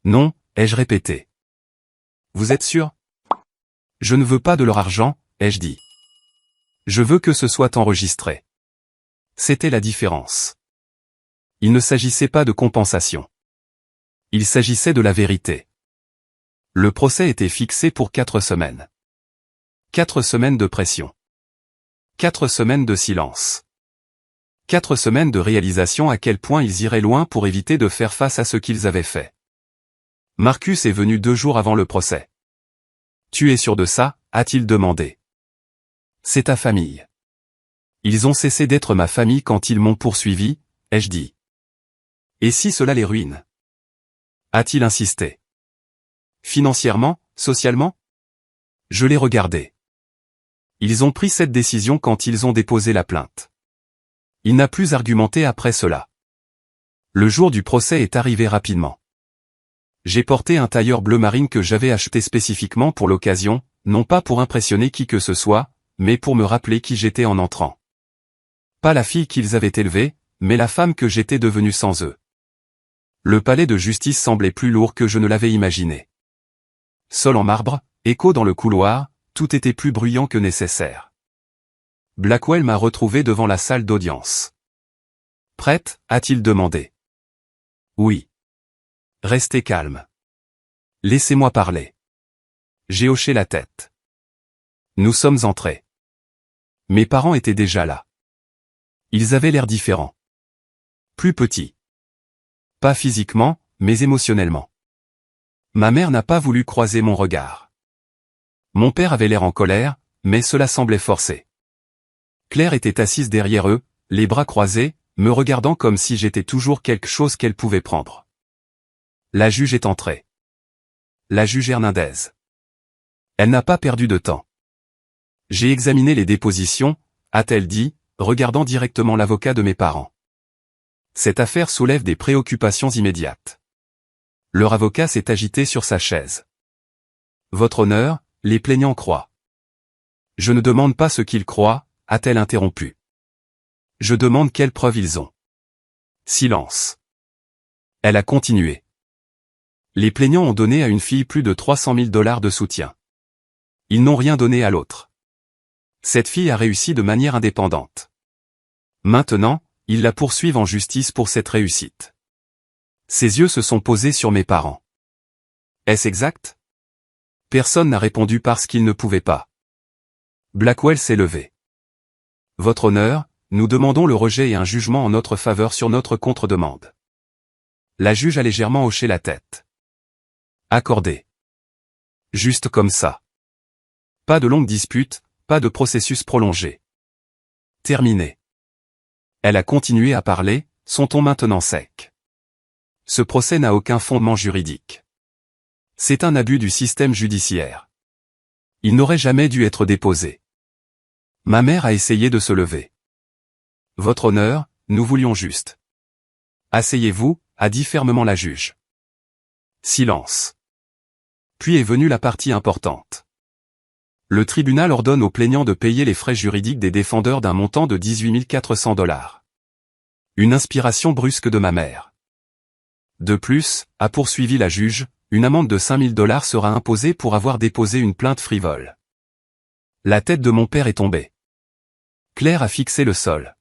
Non, ai-je répété. Vous êtes sûr? Je ne veux pas de leur argent, ai-je dit. Je veux que ce soit enregistré. C'était la différence. Il ne s'agissait pas de compensation. Il s'agissait de la vérité. Le procès était fixé pour 4 semaines. 4 semaines de pression. 4 semaines de silence. 4 semaines de réalisation à quel point ils iraient loin pour éviter de faire face à ce qu'ils avaient fait. Marcus est venu 2 jours avant le procès. Tu es sûr de ça? A-t-il demandé. C'est ta famille. Ils ont cessé d'être ma famille quand ils m'ont poursuivi, ai-je dit. Et si cela les ruine? A-t-il insisté. Financièrement, socialement? Je l'ai regardé. Ils ont pris cette décision quand ils ont déposé la plainte. Il n'a plus argumenté après cela. Le jour du procès est arrivé rapidement. J'ai porté un tailleur bleu marine que j'avais acheté spécifiquement pour l'occasion, non pas pour impressionner qui que ce soit, mais pour me rappeler qui j'étais en entrant. Pas la fille qu'ils avaient élevée, mais la femme que j'étais devenue sans eux. Le palais de justice semblait plus lourd que je ne l'avais imaginé. Sol en marbre, écho dans le couloir, tout était plus bruyant que nécessaire. Blackwell m'a retrouvé devant la salle d'audience. Prête, a-t-il demandé. Oui. Restez calme. Laissez-moi parler. J'ai hoché la tête. Nous sommes entrés. Mes parents étaient déjà là. Ils avaient l'air différents. Plus petits. Pas physiquement, mais émotionnellement. Ma mère n'a pas voulu croiser mon regard. Mon père avait l'air en colère, mais cela semblait forcé. Claire était assise derrière eux, les bras croisés, me regardant comme si j'étais toujours quelque chose qu'elle pouvait prendre. La juge est entrée. La juge Hernandez. Elle n'a pas perdu de temps. J'ai examiné les dépositions, a-t-elle dit, regardant directement l'avocat de mes parents. Cette affaire soulève des préoccupations immédiates. Leur avocat s'est agité sur sa chaise. Votre honneur, les plaignants croient. Je ne demande pas ce qu'ils croient, a-t-elle interrompu. Je demande quelles preuves ils ont. Silence. Elle a continué. Les plaignants ont donné à une fille plus de 300 000 $ de soutien. Ils n'ont rien donné à l'autre. Cette fille a réussi de manière indépendante. Maintenant, ils la poursuivent en justice pour cette réussite. Ses yeux se sont posés sur mes parents. Est-ce exact? Personne n'a répondu parce qu'il ne pouvait pas. Blackwell s'est levé. Votre honneur, nous demandons le rejet et un jugement en notre faveur sur notre contre-demande. La juge a légèrement hoché la tête. Accordé. Juste comme ça. Pas de longue dispute, pas de processus prolongé. Terminé. Elle a continué à parler, son ton maintenant sec. Ce procès n'a aucun fondement juridique. C'est un abus du système judiciaire. Il n'aurait jamais dû être déposé. Ma mère a essayé de se lever. Votre honneur, nous voulions juste. Asseyez-vous, a dit fermement la juge. Silence. Puis est venue la partie importante. Le tribunal ordonne aux plaignants de payer les frais juridiques des défendeurs d'un montant de 18 400 $. Une inspiration brusque de ma mère. De plus, a poursuivi la juge, une amende de 5 000 $ sera imposée pour avoir déposé une plainte frivole. La tête de mon père est tombée. Claire a fixé le sol.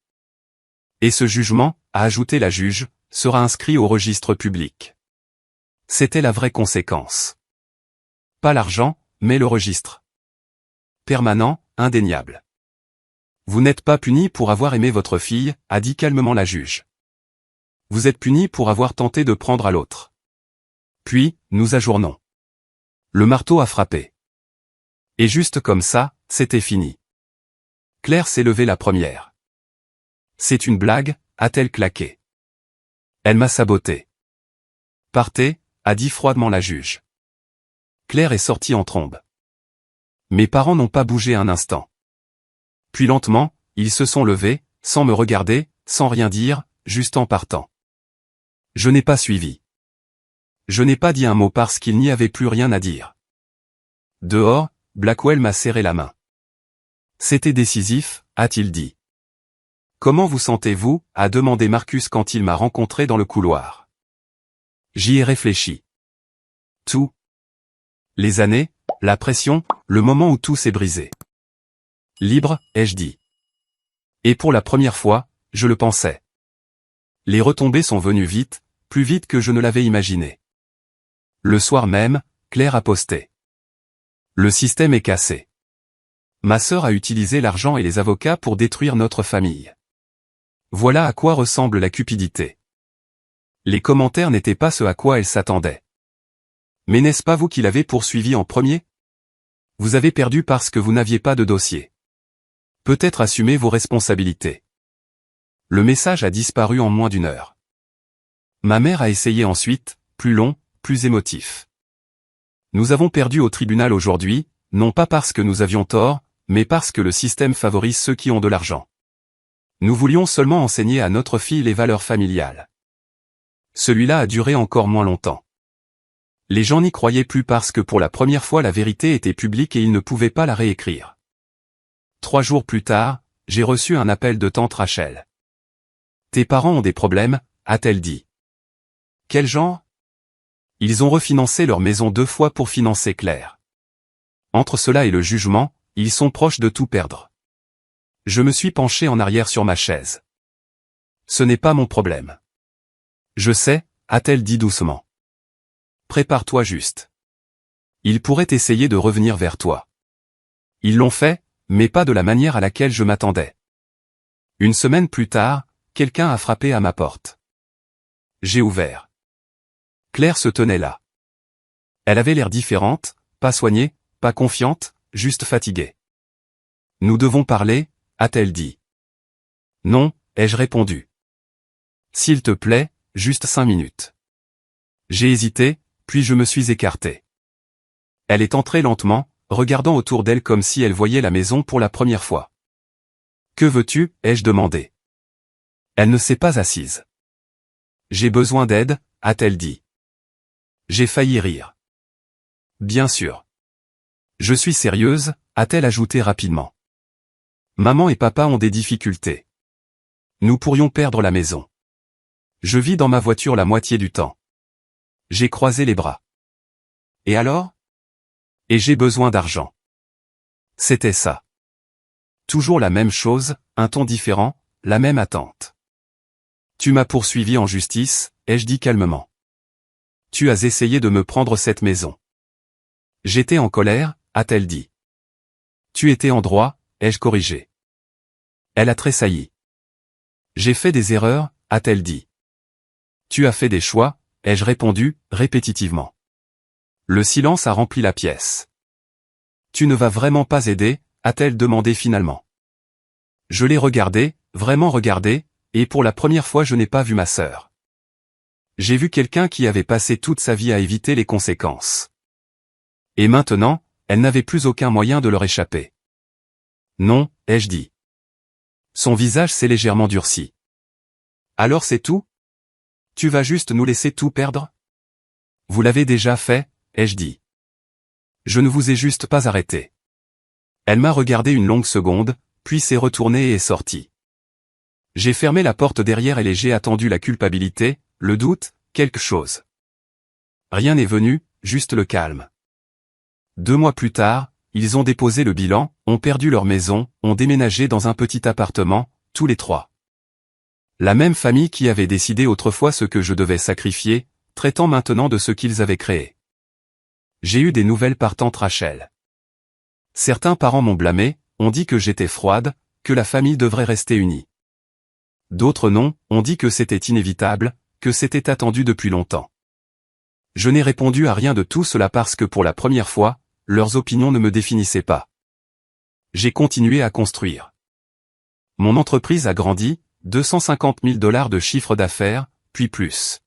Et ce jugement, a ajouté la juge, sera inscrit au registre public. C'était la vraie conséquence. Pas l'argent, mais le registre. Permanent, indéniable. Vous n'êtes pas puni pour avoir aimé votre fille, a dit calmement la juge. Vous êtes puni pour avoir tenté de prendre à l'autre. Puis, nous ajournons. Le marteau a frappé. Et juste comme ça, c'était fini. Claire s'est levée la première. C'est une blague, a-t-elle claqué. Elle m'a saboté. Partez, a dit froidement la juge. Claire est sortie en trombe. Mes parents n'ont pas bougé un instant. Puis lentement, ils se sont levés, sans me regarder, sans rien dire, juste en partant. Je n'ai pas suivi. Je n'ai pas dit un mot parce qu'il n'y avait plus rien à dire. Dehors, Blackwell m'a serré la main. C'était décisif, a-t-il dit. Comment vous sentez-vous? A demandé Marcus quand il m'a rencontré dans le couloir. J'y ai réfléchi. Tout. Les années, la pression, le moment où tout s'est brisé. Libre, ai-je dit. Et pour la première fois, je le pensais. Les retombées sont venues vite, plus vite que je ne l'avais imaginé. Le soir même, Claire a posté. Le système est cassé. Ma sœur a utilisé l'argent et les avocats pour détruire notre famille. Voilà à quoi ressemble la cupidité. Les commentaires n'étaient pas ce à quoi elle s'attendait. Mais n'est-ce pas vous qui l'avez poursuivi en premier? Vous avez perdu parce que vous n'aviez pas de dossier. Peut-être assumer vos responsabilités. Le message a disparu en moins d'une heure. Ma mère a essayé ensuite, plus long, plus émotif. Nous avons perdu au tribunal aujourd'hui, non pas parce que nous avions tort, mais parce que le système favorise ceux qui ont de l'argent. Nous voulions seulement enseigner à notre fille les valeurs familiales. Celui-là a duré encore moins longtemps. Les gens n'y croyaient plus parce que pour la première fois la vérité était publique et ils ne pouvaient pas la réécrire. 3 jours plus tard, j'ai reçu un appel de tante Rachel. Tes parents ont des problèmes, a-t-elle dit. Quel genre? Ils ont refinancé leur maison 2 fois pour financer Claire. Entre cela et le jugement, ils sont proches de tout perdre. Je me suis penché en arrière sur ma chaise. Ce n'est pas mon problème. Je sais, a-t-elle dit doucement. Prépare-toi juste. Ils pourraient essayer de revenir vers toi. Ils l'ont fait, mais pas de la manière à laquelle je m'attendais. Une semaine plus tard, quelqu'un a frappé à ma porte. J'ai ouvert. Claire se tenait là. Elle avait l'air différente, pas soignée, pas confiante, juste fatiguée. Nous devons parler, a-t-elle dit. Non, ai-je répondu. S'il te plaît, juste 5 minutes. J'ai hésité, puis je me suis écarté. Elle est entrée lentement, regardant autour d'elle comme si elle voyait la maison pour la première fois. Que veux-tu, ai-je demandé. Elle ne s'est pas assise. J'ai besoin d'aide, a-t-elle dit. J'ai failli rire. Bien sûr. Je suis sérieuse, a-t-elle ajouté rapidement. Maman et papa ont des difficultés. Nous pourrions perdre la maison. Je vis dans ma voiture la moitié du temps. J'ai croisé les bras. Et alors? Et j'ai besoin d'argent. C'était ça. Toujours la même chose, un ton différent, la même attente. Tu m'as poursuivi en justice, ai-je dit calmement. Tu as essayé de me prendre cette maison. J'étais en colère, a-t-elle dit. Tu étais en droit, ai-je corrigé. Elle a tressailli. J'ai fait des erreurs, a-t-elle dit. Tu as fait des choix, ai-je répondu, répétitivement. Le silence a rempli la pièce. Tu ne vas vraiment pas aider, a-t-elle demandé finalement. Je l'ai regardée, vraiment regardée, et pour la première fois je n'ai pas vu ma sœur. J'ai vu quelqu'un qui avait passé toute sa vie à éviter les conséquences. Et maintenant, elle n'avait plus aucun moyen de leur échapper. Non, ai-je dit. Son visage s'est légèrement durci. Alors c'est tout? Tu vas juste nous laisser tout perdre? Vous l'avez déjà fait, ai-je dit. Je ne vous ai juste pas arrêté. Elle m'a regardé une longue seconde, puis s'est retournée et est sortie. J'ai fermé la porte derrière elle et j'ai attendu la culpabilité, le doute, quelque chose. Rien n'est venu, juste le calme. 2 mois plus tard, ils ont déposé le bilan, ont perdu leur maison, ont déménagé dans un petit appartement, tous les 3. La même famille qui avait décidé autrefois ce que je devais sacrifier, traitant maintenant de ce qu'ils avaient créé. J'ai eu des nouvelles par tante Rachel. Certains parents m'ont blâmé, ont dit que j'étais froide, que la famille devrait rester unie. D'autres non, ont dit que c'était inévitable, que c'était attendu depuis longtemps. Je n'ai répondu à rien de tout cela parce que pour la première fois, leurs opinions ne me définissaient pas. J'ai continué à construire. Mon entreprise a grandi, 250 000 $ de chiffre d'affaires, puis plus.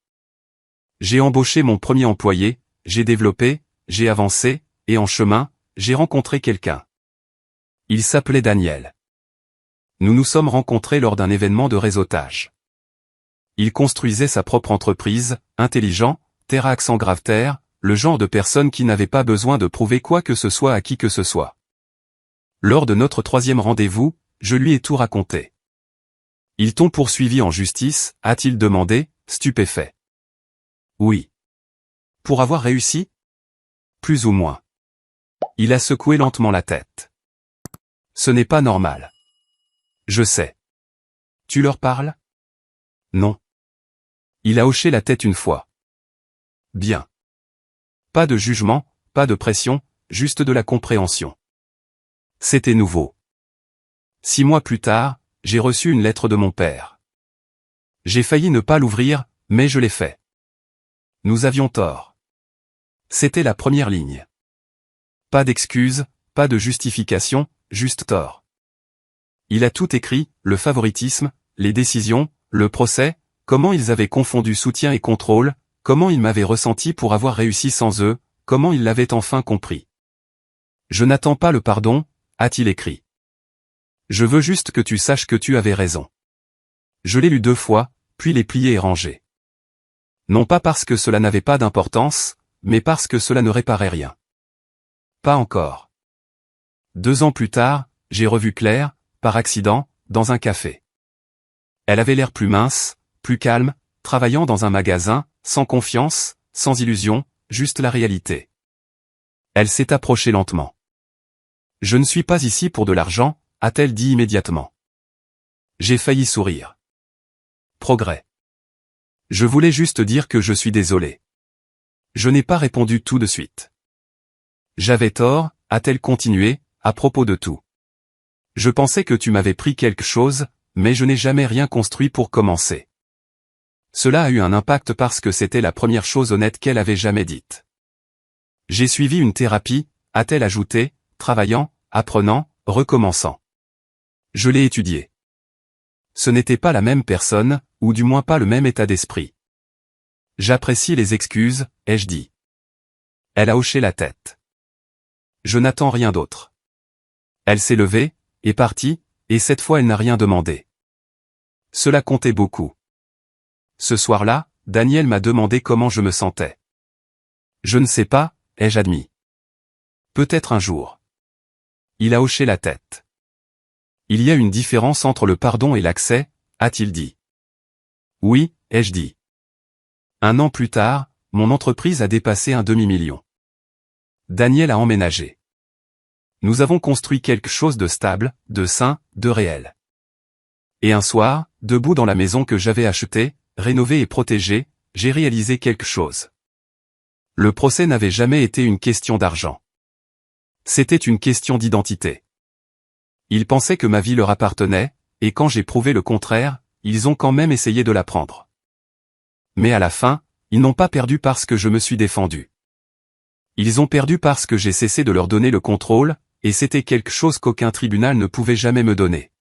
J'ai embauché mon premier employé, j'ai développé, j'ai avancé, et en chemin, j'ai rencontré quelqu'un. Il s'appelait Daniel. Nous nous sommes rencontrés lors d'un événement de réseautage. Il construisait sa propre entreprise, intelligent, terre à accent grave terre, le genre de personne qui n'avait pas besoin de prouver quoi que ce soit à qui que ce soit. Lors de notre 3e rendez-vous, je lui ai tout raconté. Ils t'ont poursuivi en justice, a-t-il demandé, stupéfait. Oui. Pour avoir réussi? Plus ou moins. Il a secoué lentement la tête. Ce n'est pas normal. Je sais. Tu leur parles? Non. Il a hoché la tête une fois. Bien. Pas de jugement, pas de pression, juste de la compréhension. C'était nouveau. 6 mois plus tard, j'ai reçu une lettre de mon père. J'ai failli ne pas l'ouvrir, mais je l'ai fait. Nous avions tort. C'était la première ligne. Pas d'excuses, pas de justification, juste tort. Il a tout écrit, le favoritisme, les décisions, le procès, comment ils avaient confondu soutien et contrôle, comment ils m'avaient ressenti pour avoir réussi sans eux, comment ils l'avaient enfin compris. Je n'attends pas le pardon, a-t-il écrit. Je veux juste que tu saches que tu avais raison. Je l'ai lu 2 fois, puis l'ai plié et rangé. Non pas parce que cela n'avait pas d'importance, mais parce que cela ne réparait rien. Pas encore. 2 ans plus tard, j'ai revu Claire, par accident, dans un café. Elle avait l'air plus mince, plus calme, travaillant dans un magasin, sans confiance, sans illusion, juste la réalité. Elle s'est approchée lentement. Je ne suis pas ici pour de l'argent, a-t-elle dit immédiatement. J'ai failli sourire. Progrès. Je voulais juste dire que je suis désolé. Je n'ai pas répondu tout de suite. J'avais tort, a-t-elle continué, à propos de tout. Je pensais que tu m'avais pris quelque chose, mais je n'ai jamais rien construit pour commencer. Cela a eu un impact parce que c'était la première chose honnête qu'elle avait jamais dite. J'ai suivi une thérapie, a-t-elle ajouté, travaillant, apprenant, recommençant. Je l'ai étudiée. Ce n'était pas la même personne, ou du moins pas le même état d'esprit. J'apprécie les excuses, ai-je dit. Elle a hoché la tête. Je n'attends rien d'autre. Elle s'est levée, est partie, et cette fois elle n'a rien demandé. Cela comptait beaucoup. Ce soir-là, Daniel m'a demandé comment je me sentais. Je ne sais pas, ai-je admis. Peut-être un jour. Il a hoché la tête. Il y a une différence entre le pardon et l'accès, a-t-il dit. Oui, ai-je dit. 1 an plus tard, mon entreprise a dépassé un demi-million. Daniel a emménagé. Nous avons construit quelque chose de stable, de sain, de réel. Et un soir, debout dans la maison que j'avais achetée, rénovée et protégée, j'ai réalisé quelque chose. Le procès n'avait jamais été une question d'argent. C'était une question d'identité. Ils pensaient que ma vie leur appartenait, et quand j'ai prouvé le contraire, ils ont quand même essayé de la prendre. Mais à la fin, ils n'ont pas perdu parce que je me suis défendu. Ils ont perdu parce que j'ai cessé de leur donner le contrôle, et c'était quelque chose qu'aucun tribunal ne pouvait jamais me donner.